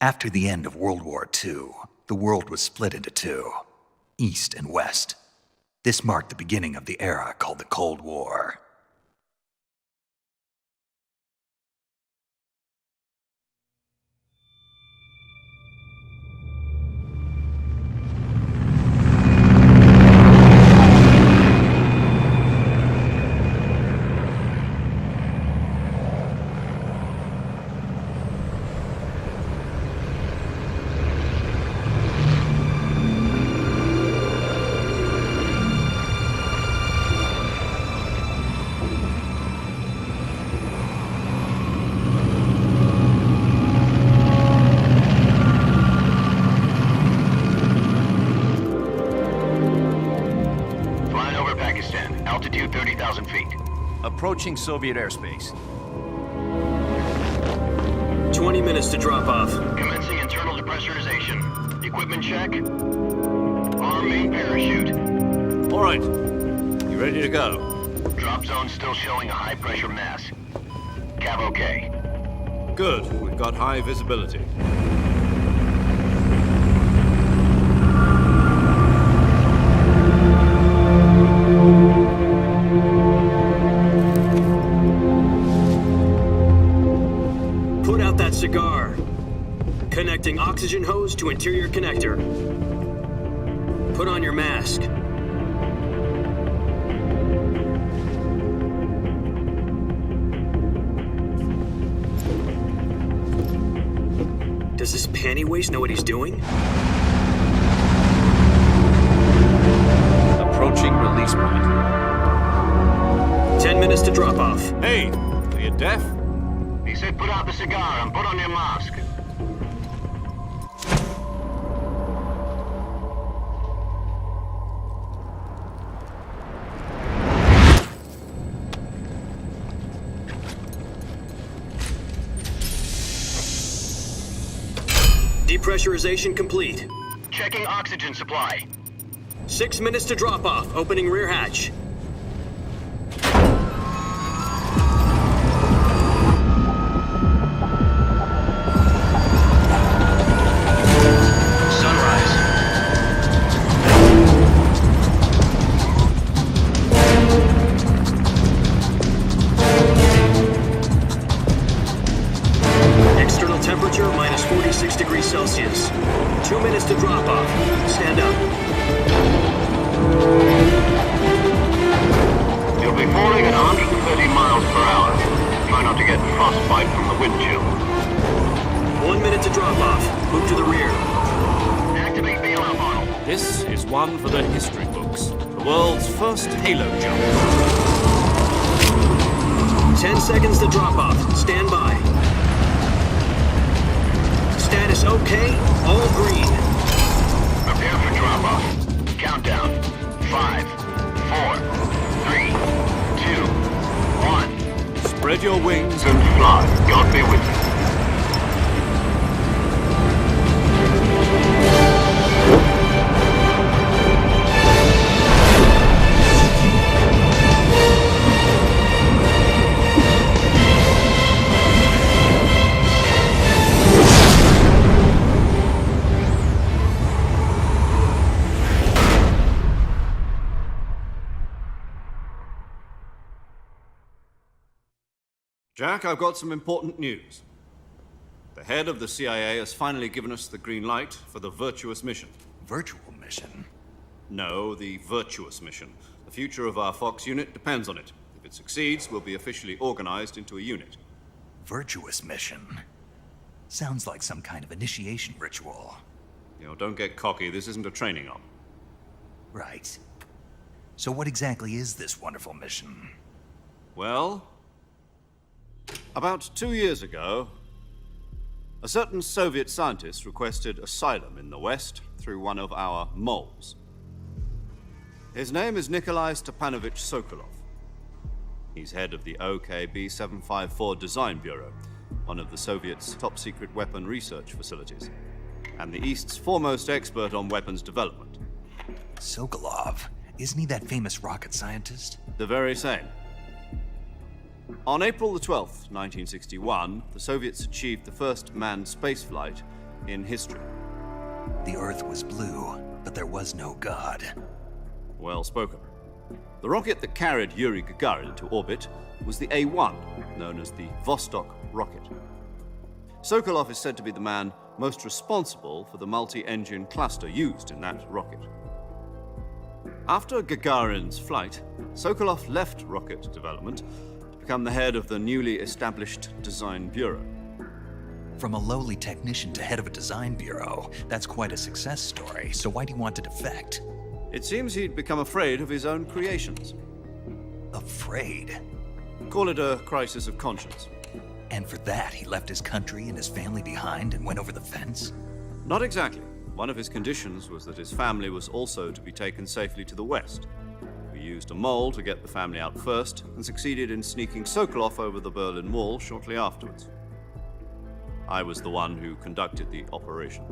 After the end of World War II, the world was split into two, East and West. This marked the beginning of the era called the Cold War. Altitude 30,000 feet. Approaching Soviet airspace. 20 minutes to drop off. Commencing internal depressurization. Equipment check. Arm main parachute. All right. You ready to go? Drop zone still showing a high pressure mass. Cav okay. Good. We've got high visibility. Put out that cigar. Connecting oxygen hose to interior connector. Put on your mask. Does this panty waste know what he's doing? Approaching release point. 10 minutes to drop off. Hey, are you deaf? He said put out the cigar and put on your mask. Depressurization complete. Checking oxygen supply. 6 minutes to drop off. Opening rear hatch. External temperature minus 46 degrees Celsius. 2 minutes to drop off. Stand up. You'll be falling at 130 miles per hour. Try not to get frostbite from the wind chill. 1 minute to drop off. Move to the rear. Activate bailout model. This is one for the history books. The world's first halo jump. 10 seconds to drop off. Stand by. Status okay. All green. Prepare for drop-off. Countdown. 5, 4, 3, 2, 1. Spread your wings And fly. God be with you. Jack, I've got some important news. The head of the CIA has finally given us the green light for the virtuous mission. Virtual mission? No, the virtuous mission. The future of our Fox unit depends on it. If it succeeds, we'll be officially organized into a unit. Virtuous mission? Sounds like some kind of initiation ritual. You know, don't get cocky. This isn't a training op. Right. So what exactly is this wonderful mission? Well, about 2 years ago, a certain Soviet scientist requested asylum in the West through one of our moles. His name is Nikolai Stepanovich Sokolov. He's head of the OKB 754 Design Bureau, one of the Soviets' top-secret weapon research facilities, and the East's foremost expert on weapons development. Sokolov? Isn't he that famous rocket scientist? The very same. On April the 12th, 1961, the Soviets achieved the first manned spaceflight in history. The Earth was blue, but there was no God. Well spoken. The rocket that carried Yuri Gagarin into orbit was the A-1, known as the Vostok rocket. Sokolov is said to be the man most responsible for the multi-engine cluster used in that rocket. After Gagarin's flight, Sokolov left rocket development to become the head of the newly established Design Bureau. From a lowly technician to head of a design bureau, that's quite a success story, so why do you want to defect? It seems he'd become afraid of his own creations. Afraid? Call it a crisis of conscience. And for that, he left his country and his family behind and went over the fence? Not exactly. One of his conditions was that his family was also to be taken safely to the west. We used a mole to get the family out first and succeeded in sneaking Sokolov over the Berlin Wall shortly afterwards. I was the one who conducted the operation.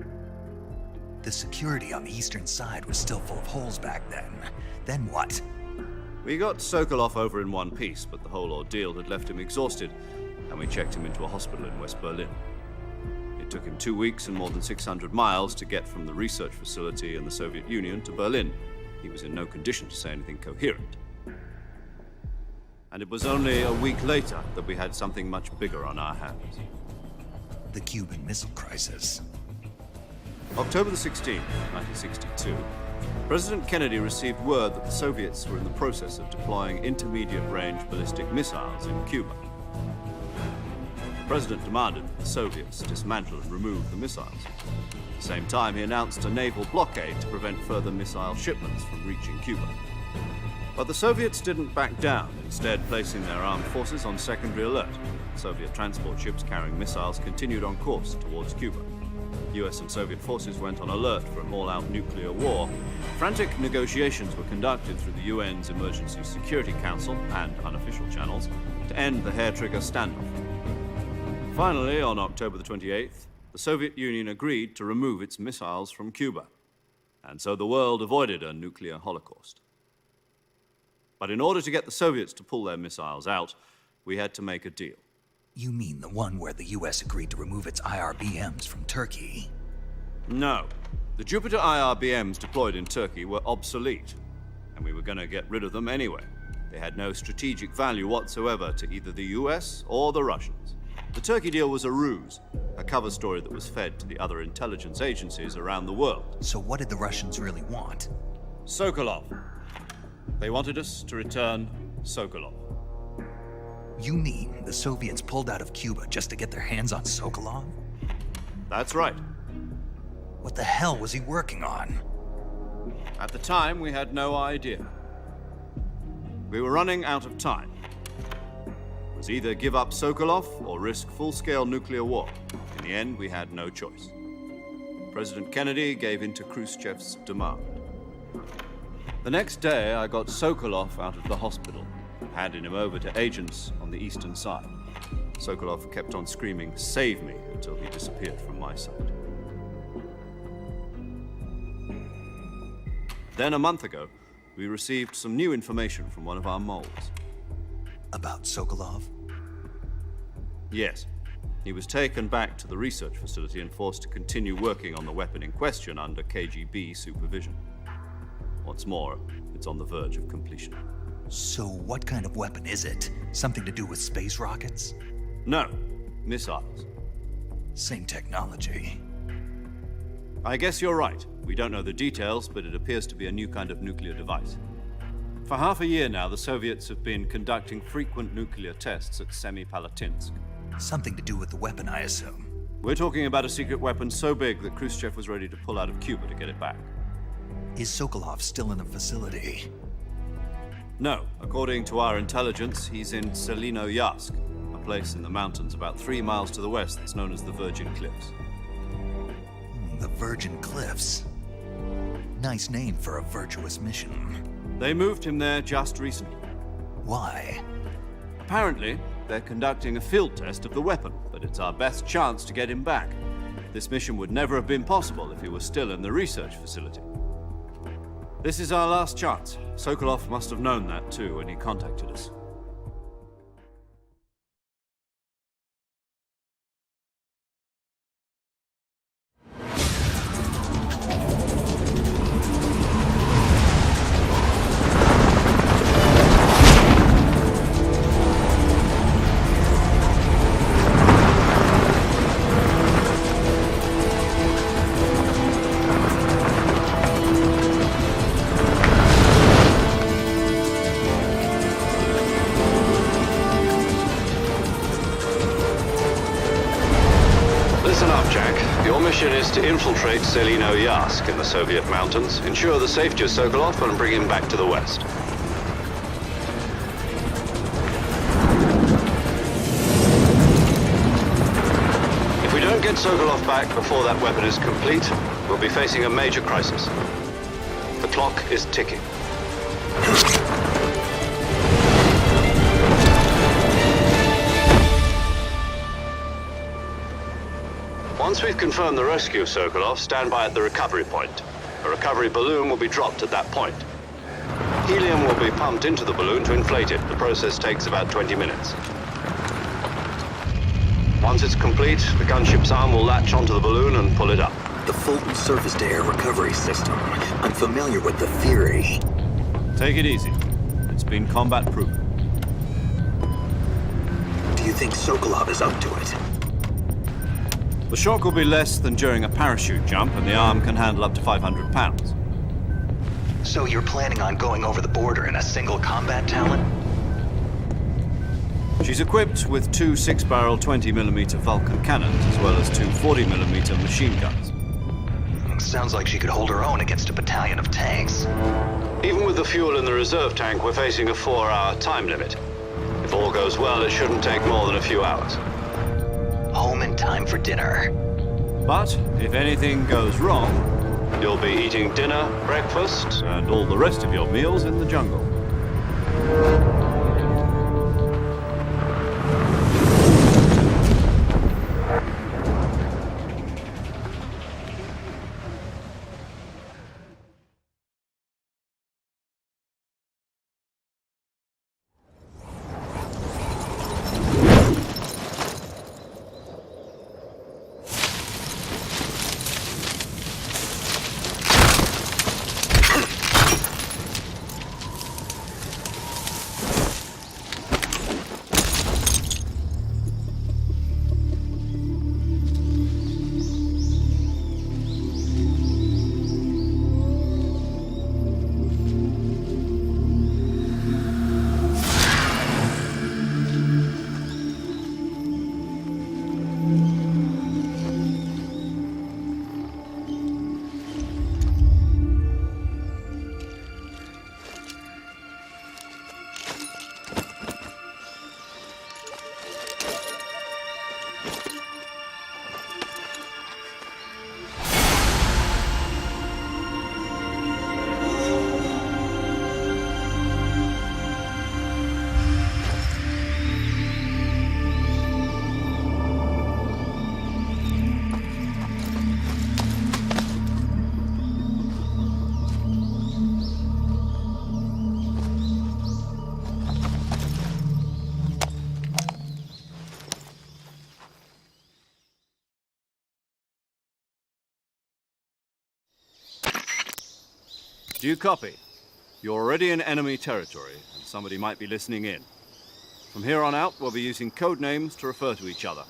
The security on the eastern side was still full of holes back then. Then what? We got Sokolov over in one piece, but the whole ordeal had left him exhausted, and we checked him into a hospital in West Berlin. It took him 2 weeks and more than 600 miles to get from the research facility in the Soviet Union to Berlin. He was in no condition to say anything coherent. And it was only a week later that we had something much bigger on our hands. The Cuban Missile Crisis. October the 16th, 1962, President Kennedy received word that the Soviets were in the process of deploying intermediate-range ballistic missiles in Cuba. The President demanded that the Soviets dismantle and remove the missiles. At the same time, he announced a naval blockade to prevent further missile shipments from reaching Cuba. But the Soviets didn't back down, instead placing their armed forces on secondary alert. Soviet transport ships carrying missiles continued on course towards Cuba. US and Soviet forces went on alert for an all-out nuclear war. Frantic negotiations were conducted through the UN's Emergency Security Council and unofficial channels to end the hair-trigger standoff. Finally, on October the 28th, the Soviet Union agreed to remove its missiles from Cuba. And so the world avoided a nuclear holocaust. But in order to get the Soviets to pull their missiles out, we had to make a deal. You mean the one where the US agreed to remove its IRBMs from Turkey? No. The Jupiter IRBMs deployed in Turkey were obsolete, and we were going to get rid of them anyway. They had no strategic value whatsoever to either the US or the Russians. The Turkey deal was a ruse, a cover story that was fed to the other intelligence agencies around the world. So what did the Russians really want? Sokolov. They wanted us to return Sokolov. You mean the Soviets pulled out of Cuba just to get their hands on Sokolov? That's right. What the hell was he working on? At the time, we had no idea. We were running out of time. It was either give up Sokolov or risk full-scale nuclear war. In the end, we had no choice. President Kennedy gave in to Khrushchev's demand. The next day, I got Sokolov out of the hospital, handing him over to agents on the eastern side. Sokolov kept on screaming, "Save me," until he disappeared from my sight. Then a month ago, we received some new information from one of our moles. About Sokolov? Yes. He was taken back to the research facility and forced to continue working on the weapon in question under KGB supervision. What's more, it's on the verge of completion. So what kind of weapon is it? Something to do with space rockets? No, missiles. Same technology. I guess you're right. We don't know the details, but it appears to be a new kind of nuclear device. For half a year now, the Soviets have been conducting frequent nuclear tests at Semipalatinsk. Something to do with the weapon, I assume. We're talking about a secret weapon so big that Khrushchev was ready to pull out of Cuba to get it back. Is Sokolov still in the facility? No. According to our intelligence, he's in Selinoyarsk, a place in the mountains about 3 miles to the west that's known as the Virgin Cliffs. The Virgin Cliffs. Nice name for a virtuous mission. They moved him there just recently. Why? Apparently, they're conducting a field test of the weapon, but it's our best chance to get him back. This mission would never have been possible if he was still in the research facility. This is our last chance. Sokolov must have known that too when he contacted us. mission is to infiltrate Selino Yask in the Soviet mountains, ensure the safety of Sokolov, and bring him back to the West. If we don't get Sokolov back before that weapon is complete, we'll be facing a major crisis. The clock is ticking. Once we've confirmed the rescue of Sokolov, stand by at the recovery point. A recovery balloon will be dropped at that point. Helium will be pumped into the balloon to inflate it. The process takes about 20 minutes. Once it's complete, the gunship's arm will latch onto the balloon and pull it up. The Fulton surface-to-air recovery system. I'm familiar with the theory. Take it easy. It's been combat-proven. Do you think Sokolov is up to it? The shock will be less than during a parachute jump, and the arm can handle up to 500 pounds. So you're planning on going over the border in a single combat Talon? She's equipped with two 6-barrel 20mm Vulcan cannons, as well as two 40mm machine guns. Sounds like she could hold her own against a battalion of tanks. Even with the fuel in the reserve tank, we're facing a 4-hour time limit. If all goes well, it shouldn't take more than a few hours. Home in time for dinner. But if anything goes wrong, You'll be eating dinner, breakfast, and all the rest of your meals in the jungle. Do you copy? You're already in enemy territory, and somebody might be listening in. From here on out, we'll be using code names to refer to each other.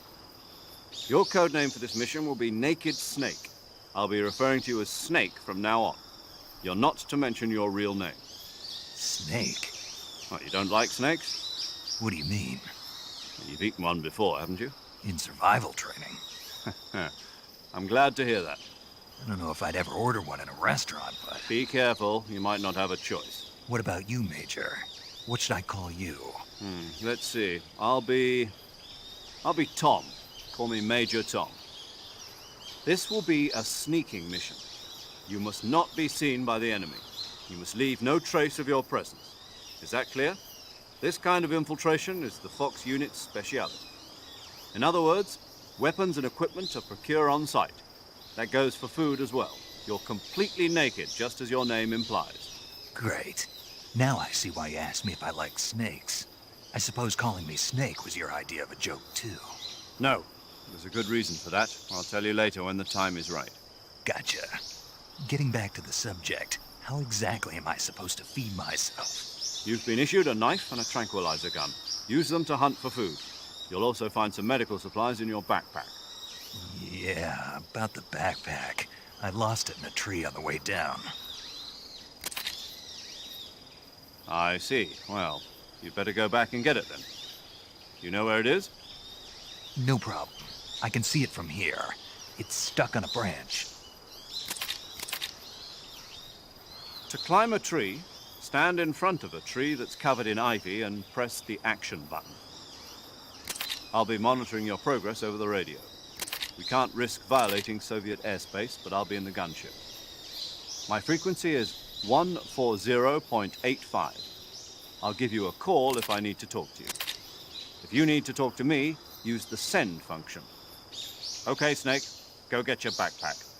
Your code name for this mission will be Naked Snake. I'll be referring to you as Snake from now on. You're not to mention your real name. Snake? What, you don't like snakes? What do you mean? You've eaten one before, haven't you? In survival training. I'm glad to hear that. I don't know if I'd ever order one in a restaurant, but... Be careful, you might not have a choice. What about you, Major? What should I call you? Let's see. I'll be Tom. Call me Major Tom. This will be a sneaking mission. You must not be seen by the enemy. You must leave no trace of your presence. Is that clear? This kind of infiltration is the Fox unit's speciality. In other words, weapons and equipment are procured on site. That goes for food as well. You're completely naked, just as your name implies. Great. Now I see why you asked me if I like snakes. I suppose calling me Snake was your idea of a joke, too. No, there's a good reason for that. I'll tell you later when the time is right. Gotcha. Getting back to the subject, how exactly am I supposed to feed myself? You've been issued a knife and a tranquilizer gun. Use them to hunt for food. You'll also find some medical supplies in your backpack. Yeah, about the backpack. I lost it in a tree on the way down. I see. Well, you'd better go back and get it then. You know where it is? No problem. I can see it from here. It's stuck on a branch. To climb a tree, stand in front of a tree that's covered in ivy and press the action button. I'll be monitoring your progress over the radio. We can't risk violating Soviet airspace, but I'll be in the gunship. My frequency is 140.85. I'll give you a call if I need to talk to you. If you need to talk to me, use the send function. Okay, Snake, go get your backpack.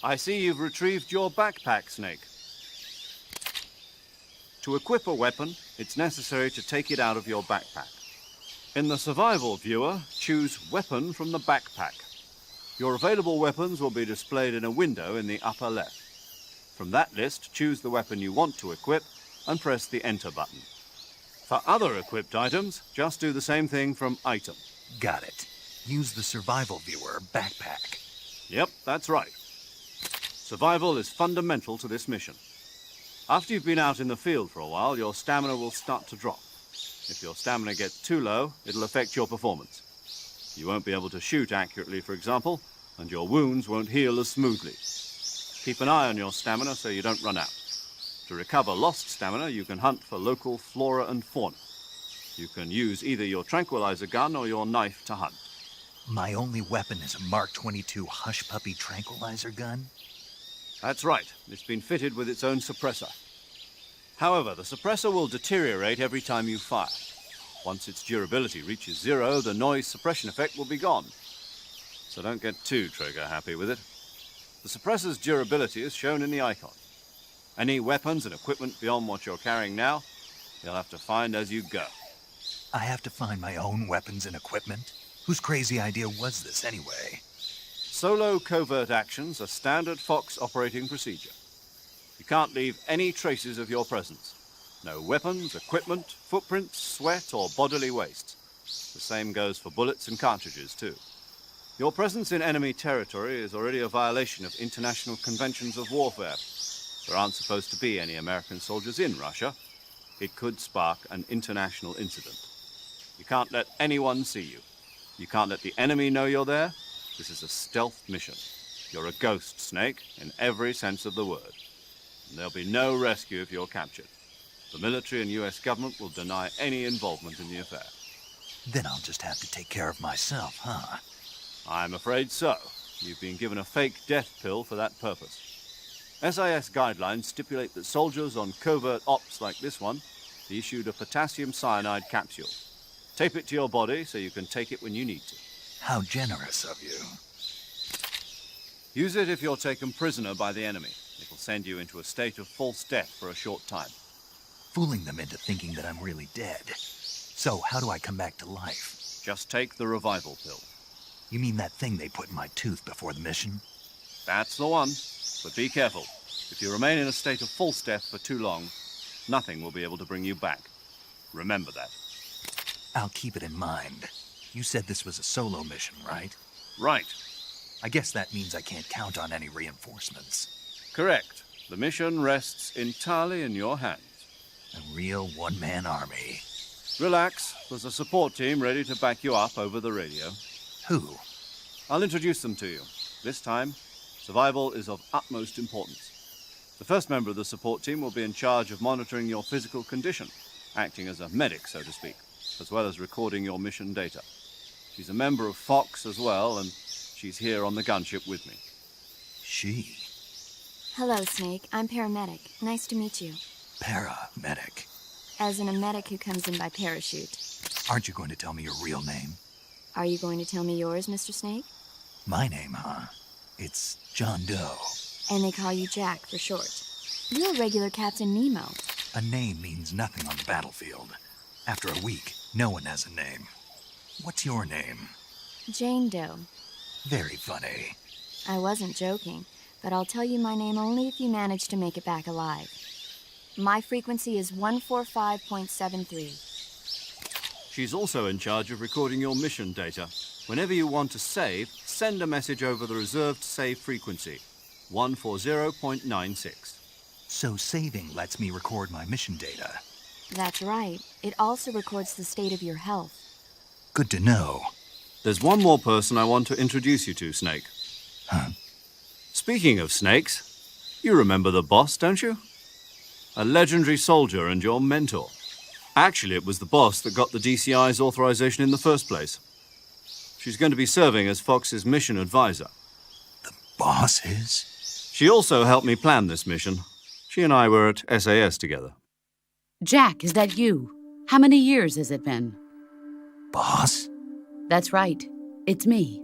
I see you've retrieved your backpack, Snake. To equip a weapon, it's necessary to take it out of your backpack. In the survival viewer, choose Weapon from the backpack. Your available weapons will be displayed in a window in the upper left. From that list, choose the weapon you want to equip and press the Enter button. For other equipped items, just do the same thing from Item. Got it. Use the survival viewer backpack. Yep, that's right. Survival is fundamental to this mission. After you've been out in the field for a while, your stamina will start to drop. If your stamina gets too low, it'll affect your performance. You won't be able to shoot accurately, for example, and your wounds won't heal as smoothly. Keep an eye on your stamina so you don't run out. To recover lost stamina, you can hunt for local flora and fauna. You can use either your tranquilizer gun or your knife to hunt. My only weapon is a Mark 22 Hush Puppy tranquilizer gun? That's right. It's been fitted with its own suppressor. However, the suppressor will deteriorate every time you fire. Once its durability reaches 0, the noise suppression effect will be gone. So don't get too trigger happy with it. The suppressor's durability is shown in the icon. Any weapons and equipment beyond what you're carrying now, you'll have to find as you go. I have to find my own weapons and equipment? Whose crazy idea was this anyway? Solo covert actions are standard Fox operating procedure. You can't leave any traces of your presence. No weapons, equipment, footprints, sweat, or bodily waste. The same goes for bullets and cartridges, too. Your presence in enemy territory is already a violation of international conventions of warfare. There aren't supposed to be any American soldiers in Russia. It could spark an international incident. You can't let anyone see you. You can't let the enemy know you're there. This is a stealth mission. You're a ghost, Snake, in every sense of the word. And there'll be no rescue if you're captured. The military and US government will deny any involvement in the affair. Then I'll just have to take care of myself, huh? I'm afraid so. You've been given a fake death pill for that purpose. SIS guidelines stipulate that soldiers on covert ops like this one be issued a potassium cyanide capsule. Tape it to your body so you can take it when you need to. How generous of you. Use it if you're taken prisoner by the enemy. It'll send you into a state of false death for a short time. Fooling them into thinking that I'm really dead. So, how do I come back to life? Just take the revival pill. You mean that thing they put in my tooth before the mission? That's the one. But be careful. If you remain in a state of false death for too long, nothing will be able to bring you back. Remember that. I'll keep it in mind. You said this was a solo mission, right? Right. I guess that means I can't count on any reinforcements. Correct. The mission rests entirely in your hands. A real one-man army. Relax. There's a support team ready to back you up over the radio. Who? I'll introduce them to you. This time, survival is of utmost importance. The first member of the support team will be in charge of monitoring your physical condition, acting as a medic, so to speak, as well as recording your mission data. She's a member of Fox as well, and she's here on the gunship with me. She? Hello, Snake. I'm paramedic. Nice to meet you. Paramedic. As in a medic who comes in by parachute. Aren't you going to tell me your real name? Are you going to tell me yours, Mr. Snake? My name, huh? It's John Doe. And they call you Jack for short. You're a regular Captain Nemo. A name means nothing on the battlefield. After a week, no one has a name. What's your name? Jane Doe. Very funny. I wasn't joking, but I'll tell you my name only if you manage to make it back alive. My frequency is 145.73. She's also in charge of recording your mission data. Whenever you want to save, send a message over the reserved save frequency, 140.96. So saving lets me record my mission data. That's right. It also records the state of your health. Good to know. There's one more person I want to introduce you to, Snake. Huh? Speaking of snakes, you remember the boss, don't you? A legendary soldier and your mentor. Actually, it was the boss that got the DCI's authorization in the first place. She's going to be serving as Fox's mission advisor. The boss is? She also helped me plan this mission. She and I were at SAS together. Jack, is that you? How many years has it been? Boss? That's right. It's me.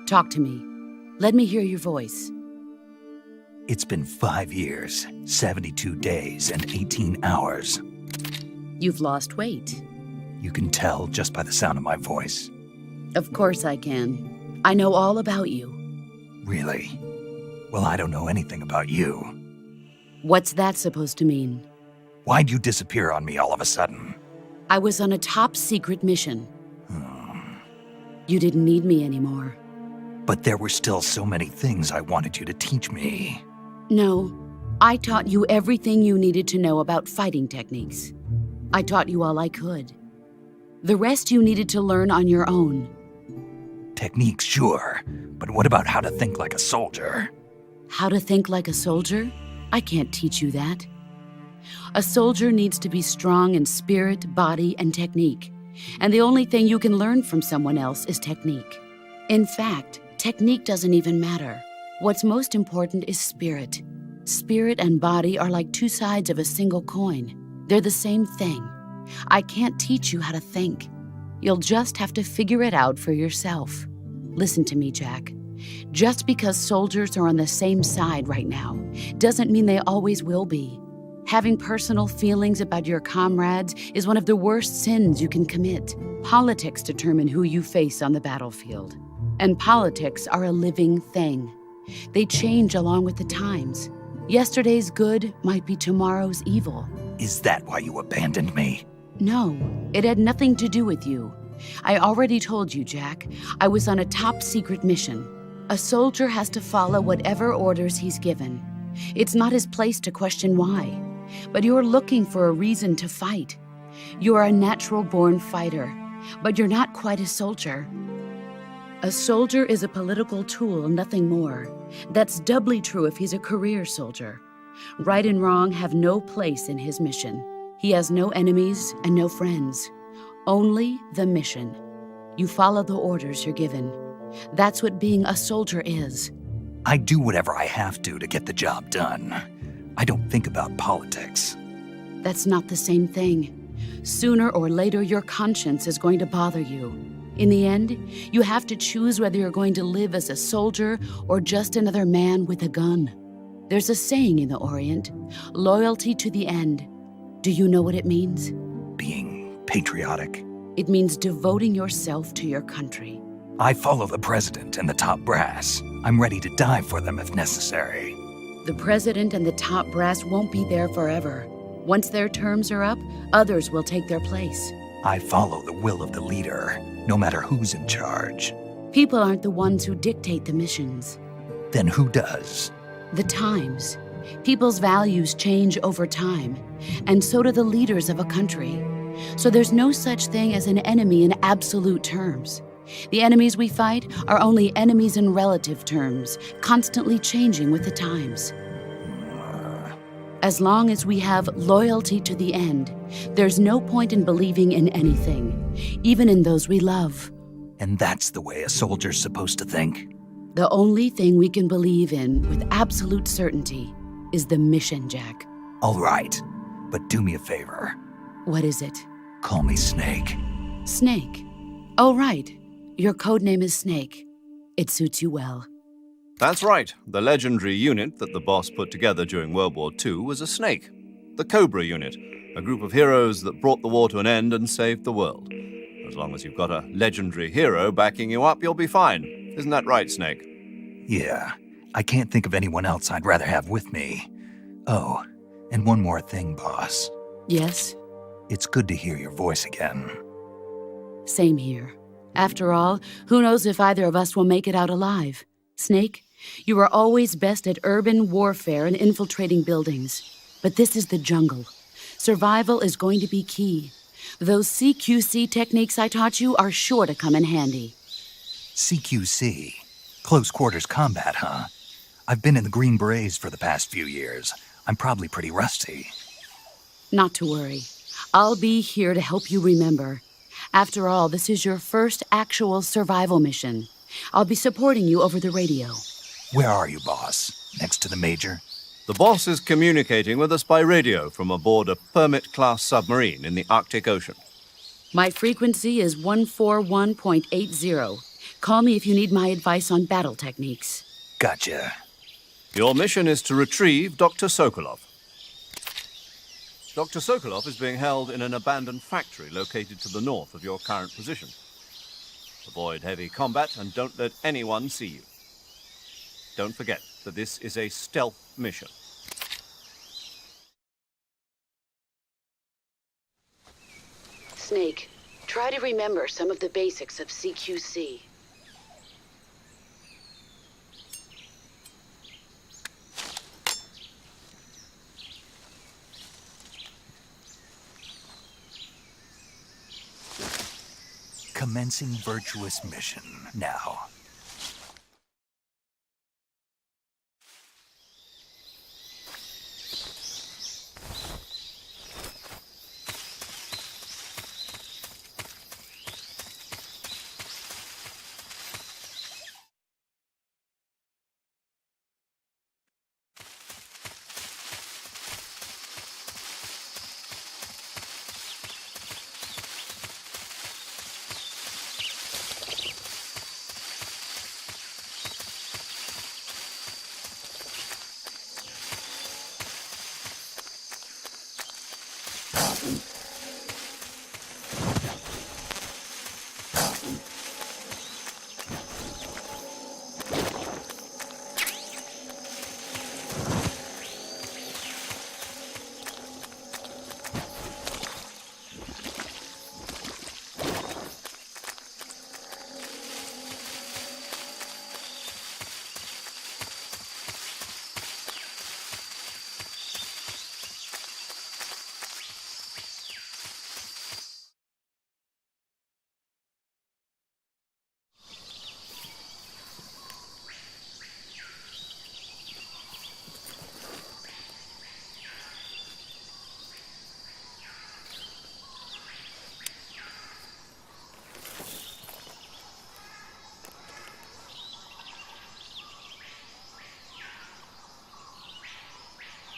Talk to me. Let me hear your voice. It's been 5 years, 72 days, and 18 hours. You've lost weight. You can tell just by the sound of my voice. Of course I can. I know all about you. Really? Well, I don't know anything about you. What's that supposed to mean? Why'd you disappear on me all of a sudden? I was on a top-secret mission. You didn't need me anymore. But there were still so many things I wanted you to teach me. No, I taught you everything you needed to know about fighting techniques. I taught you all I could. The rest you needed to learn on your own. Techniques, sure. But what about how to think like a soldier? How to think like a soldier? I can't teach you that. A soldier needs to be strong in spirit, body, and technique. And the only thing you can learn from someone else is technique. In fact, technique doesn't even matter. What's most important is spirit. Spirit and body are like two sides of a single coin. They're the same thing. I can't teach you how to think. You'll just have to figure it out for yourself. Listen to me, Jack. Just because soldiers are on the same side right now doesn't mean they always will be. Having personal feelings about your comrades is one of the worst sins you can commit. Politics determine who you face on the battlefield. And politics are a living thing. They change along with the times. Yesterday's good might be tomorrow's evil. Is that why you abandoned me? No, it had nothing to do with you. I already told you, Jack. I was on a top-secret mission. A soldier has to follow whatever orders he's given. It's not his place to question why. But you're looking for a reason to fight. You're a natural-born fighter, but you're not quite a soldier. A soldier is a political tool, nothing more. That's doubly true if he's a career soldier. Right and wrong have no place in his mission. He has no enemies and no friends. Only the mission. You follow the orders you're given. That's what being a soldier is. I do whatever I have to get the job done. I don't think about politics. That's not the same thing. Sooner or later, your conscience is going to bother you. In the end, you have to choose whether you're going to live as a soldier or just another man with a gun. There's a saying in the Orient, loyalty to the end. Do you know what it means? Being patriotic. It means devoting yourself to your country. I follow the president and the top brass. I'm ready to die for them if necessary. The president and the top brass won't be there forever. Once their terms are up, others will take their place. I follow the will of the leader, no matter who's in charge. People aren't the ones who dictate the missions. Then who does? The times. People's values change over time, and so do the leaders of a country. So there's no such thing as an enemy in absolute terms. The enemies we fight are only enemies in relative terms, constantly changing with the times. As long as we have loyalty to the end, there's no point in believing in anything, even in those we love. And that's the way a soldier's supposed to think? The only thing we can believe in with absolute certainty is the mission, Jack. All right, but do me a favor. What is it? Call me Snake. Snake. Oh, right. Your code name is Snake. It suits you well. That's right. The legendary unit that the boss put together during World War II was a snake. The Cobra unit, a group of heroes that brought the war to an end and saved the world. As long as you've got a legendary hero backing you up, you'll be fine. Isn't that right, Snake? Yeah, I can't think of anyone else I'd rather have with me. Oh, and one more thing, boss. Yes? It's good to hear your voice again. Same here. After all, who knows if either of us will make it out alive? Snake, you are always best at urban warfare and infiltrating buildings. But this is the jungle. Survival is going to be key. Those CQC techniques I taught you are sure to come in handy. CQC? Close quarters combat, huh? I've been in the Green Berets for the past few years. I'm probably pretty rusty. Not to worry. I'll be here to help you remember. After all, this is your first actual survival mission. I'll be supporting you over the radio. Where are you, boss? Next to the Major? The boss is communicating with us by radio from aboard a Permit-class submarine in the Arctic Ocean. My frequency is 141.80. Call me if you need my advice on battle techniques. Gotcha. Your mission is to retrieve Dr. Sokolov. Dr. Sokolov is being held in an abandoned factory located to the north of your current position. Avoid heavy combat and don't let anyone see you. Don't forget that this is a stealth mission. Snake, try to remember some of the basics of CQC. Commencing virtuous mission now.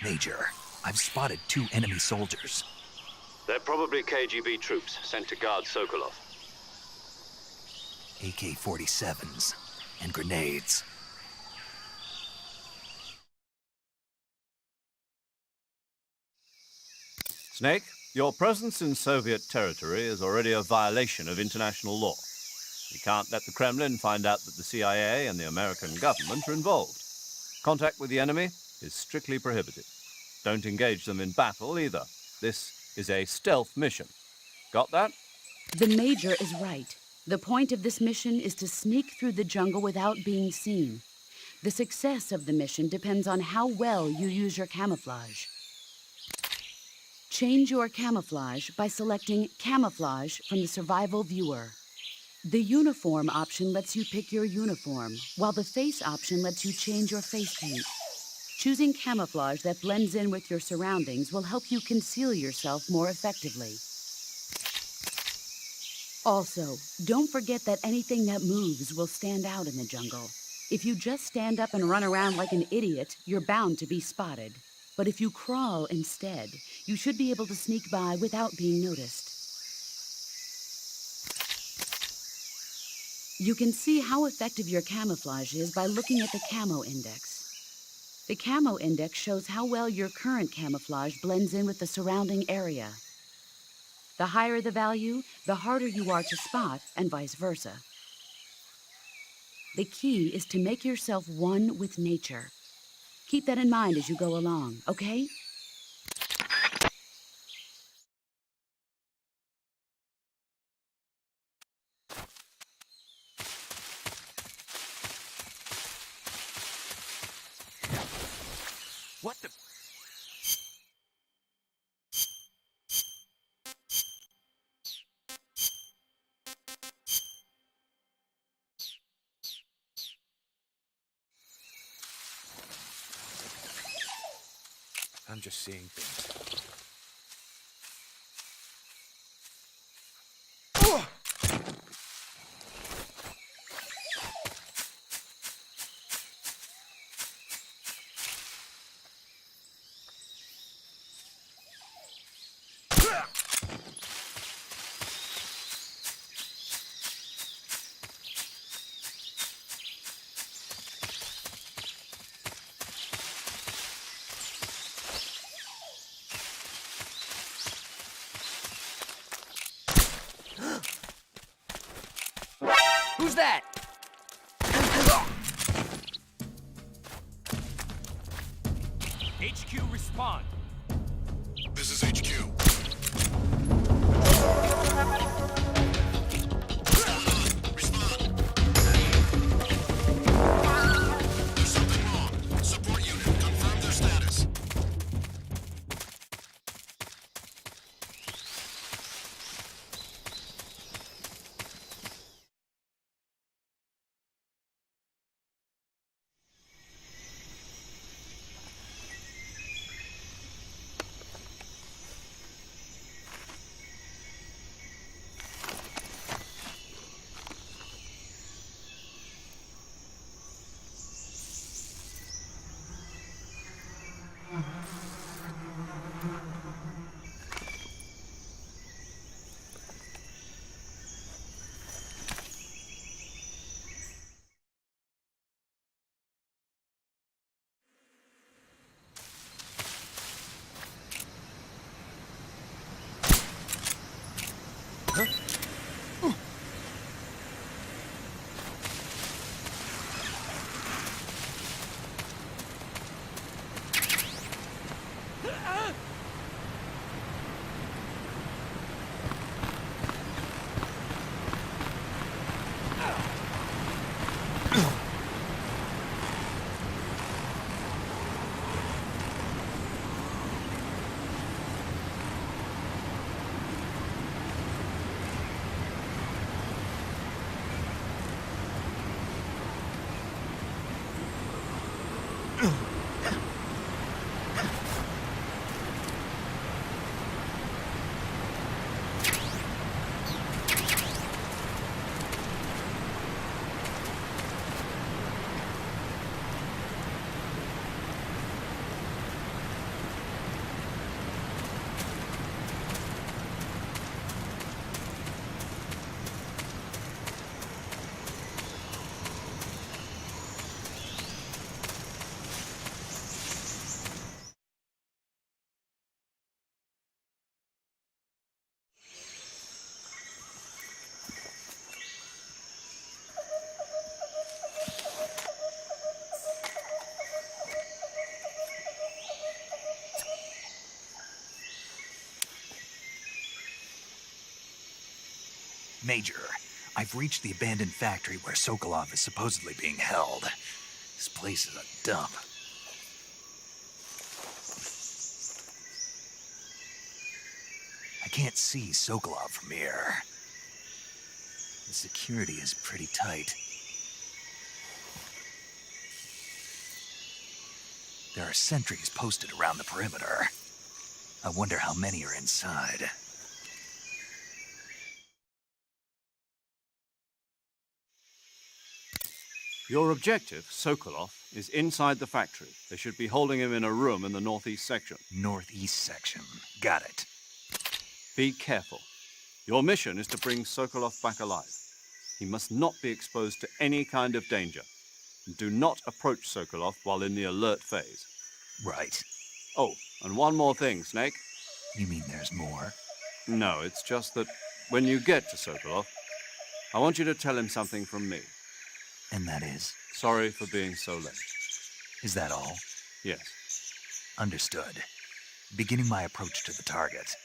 Major, I've spotted 2 enemy soldiers. They're probably KGB troops sent to guard Sokolov. AK-47s and grenades. Snake, your presence in Soviet territory is already a violation of international law. We can't let the Kremlin find out that the CIA and the American government are involved. Contact with the enemy is strictly prohibited. Don't engage them in battle either. This is a stealth mission. Got that? The Major is right. The point of this mission is to sneak through the jungle without being seen. The success of the mission depends on how well you use your camouflage. Change your camouflage by selecting Camouflage from the Survival Viewer. The Uniform option lets you pick your uniform, while the Face option lets you change your face paint. Choosing camouflage that blends in with your surroundings will help you conceal yourself more effectively. Also, don't forget that anything that moves will stand out in the jungle. If you just stand up and run around like an idiot, you're bound to be spotted. But if you crawl instead, you should be able to sneak by without being noticed. You can see how effective your camouflage is by looking at the camo index. The camo index shows how well your current camouflage blends in with the surrounding area. The higher the value, the harder you are to spot, and vice versa. The key is to make yourself one with nature. Keep that in mind as you go along, okay? What the? I'm just seeing things. Who's that? HQ respond. This is HQ. Respond. There's something wrong. Support unit, confirm their status. Major, I've reached the abandoned factory where Sokolov is supposedly being held. This place is a dump. I can't see Sokolov from here. The security is pretty tight. There are sentries posted around the perimeter. I wonder how many are inside. Your objective, Sokolov, is inside the factory. They should be holding him in a room in the northeast section. Northeast section. Got it. Be careful. Your mission is to bring Sokolov back alive. He must not be exposed to any kind of danger. Do not approach Sokolov while in the alert phase. Right. Oh, and one more thing, Snake. You mean there's more? No, it's just that when you get to Sokolov, I want you to tell him something from me. And that is? Sorry for being so late. Is that all? Yes. Understood. Beginning my approach to the target.